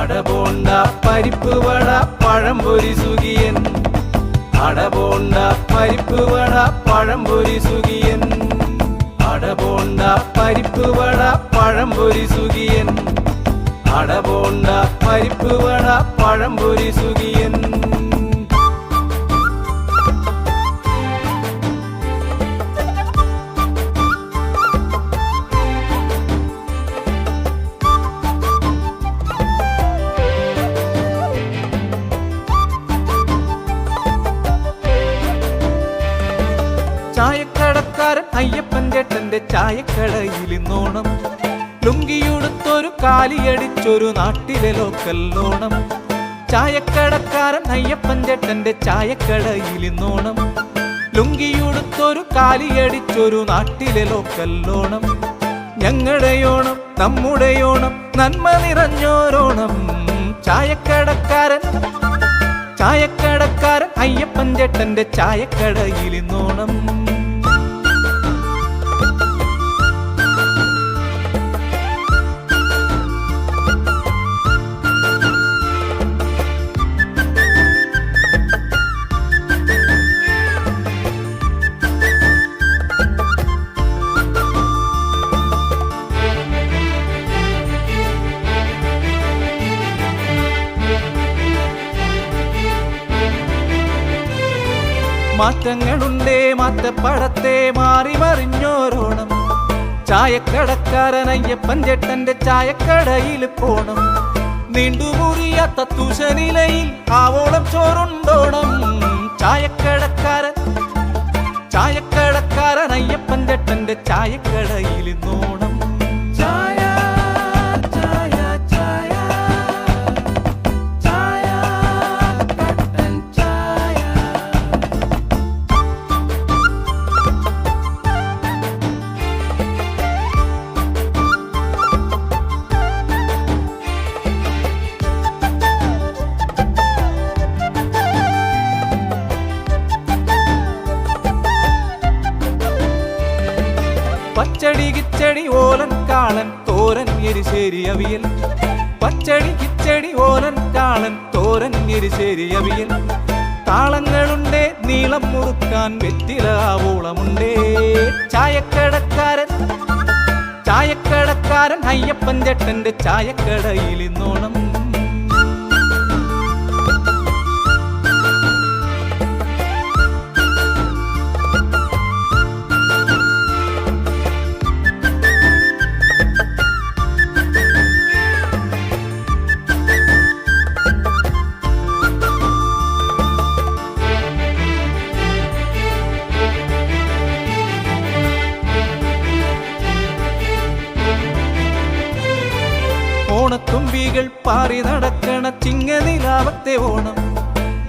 അടബോണ്ട പരിപ്പ് വട പഴംപൊരി സുഖിയൻ. അടബോണ്ട പരിപ്പ് വട പഴംപൊരി സുഖിയൻ. അടബോണ്ട പരിപ്പ് വട പഴംപൊരി സുഖിയൻ. അടബോണ്ട പരിപ്പ് വട പഴംപൊരി സുഖിയൻ. ചായക്കടക്കാരൻ അയ്യപ്പൻ ചേട്ടന്റെ ചായക്കടയിൽ ഇന്നോണം. ലുങ്കിയുടുത്തൊരു കാലിയടിച്ചൊരു നാട്ടിലെ ലോക്കൽ ഓണം. ചായക്കടക്കാരൻ അയ്യപ്പൻ ചേട്ടന്റെ ചായക്കടയിൽ ഇന്നോണം. ലുങ്കിയുടുത്തൊരു കാലിയടിച്ചൊരു നാട്ടിലെ ലോക്കൽ ഓണം. ഞങ്ങളുടെ ഓണം നമ്മുടെ ഓണം നന്മ നിറഞ്ഞോരോണം. ചായക്കടക്കാരൻ അയ്യപ്പൻ ചേട്ടന്റെ ചായക്കടയിൽ ഇന്നോണം. മാറ്റങ്ങളുണ്ടേ മാറ്റപ്പടത്തെ മാറി മറിഞ്ഞോരോണം. ചായക്കടക്കാരൻ അയ്യപ്പൻ ചേട്ടന്റെ ചായക്കടയിൽ പോണം. നീണ്ടുമുറിയാത്ത തുഷനിലയിൽ ആവോളം ചോറുണ്ടോണം. ചായക്കടക്കാരൻ അയ്യപ്പൻ ചേട്ടന്റെ ചായക്കടയിൽ നോണം. പച്ചടി കിച്ചടി ഓലൻ കാളൻ തോരൻ എരിശ്ശേരി അവിയൽ. പച്ചടി കിച്ചടി ഓലൻ കാളൻ തോരൻ എരിശ്ശേരി അവിയൽ. താളങ്ങളുണ്ടേ നീളം മുറുക്കാൻ വെറ്റില ആവോളമുണ്ടേ. ചായക്കടക്കാരൻ അയ്യപ്പൻ ചേട്ടന്റെ ചായക്കടയിൽ ഇന്നോണം. ഓണത്തുമ്പികൾ പാറി നടക്കണ ചിങ്ങനിലാവത്തെ ഓണം.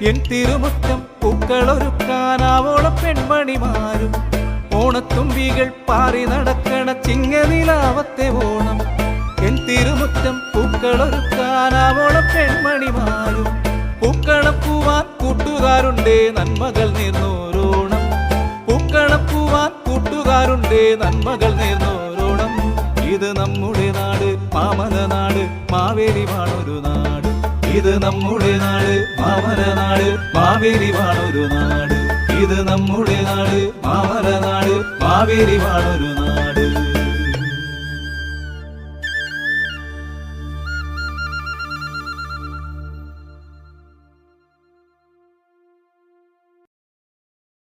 എൻ തിരുമുറ്റം പൂക്കളൊരുക്കാനാവോളം പെൺമണിമാരും. ഓണത്തുമ്പികൾ പാറി നടക്കണ ചിങ്ങനിലാവത്തെ ഓണം. എൻ തിരുമുറ്റം പൂക്കളൊരുക്കാനാവോളം പെൺമണിമാരും. പൂക്കളം പൂവാൻ കൂട്ടുകാരുണ്ടേ നന്മകൾ നേർന്നോരോണം. പൂക്കളം പൂവാൻ കൂട്ടുകാരുണ്ടേ നന്മകൾ നേർന്നോരോണം. ഇത് നമ്മുടെ നാട് മാമല നാട് മാവേലി വാണൊരു നാട്. ഇത് നമ്മുടെ നാട് മാമല നാട് മാവേലി വാണൊരു നാട്. ഇത് നമ്മുടെ നാട് മാമല നാട് മാവേലി വാണൊരു നാട്.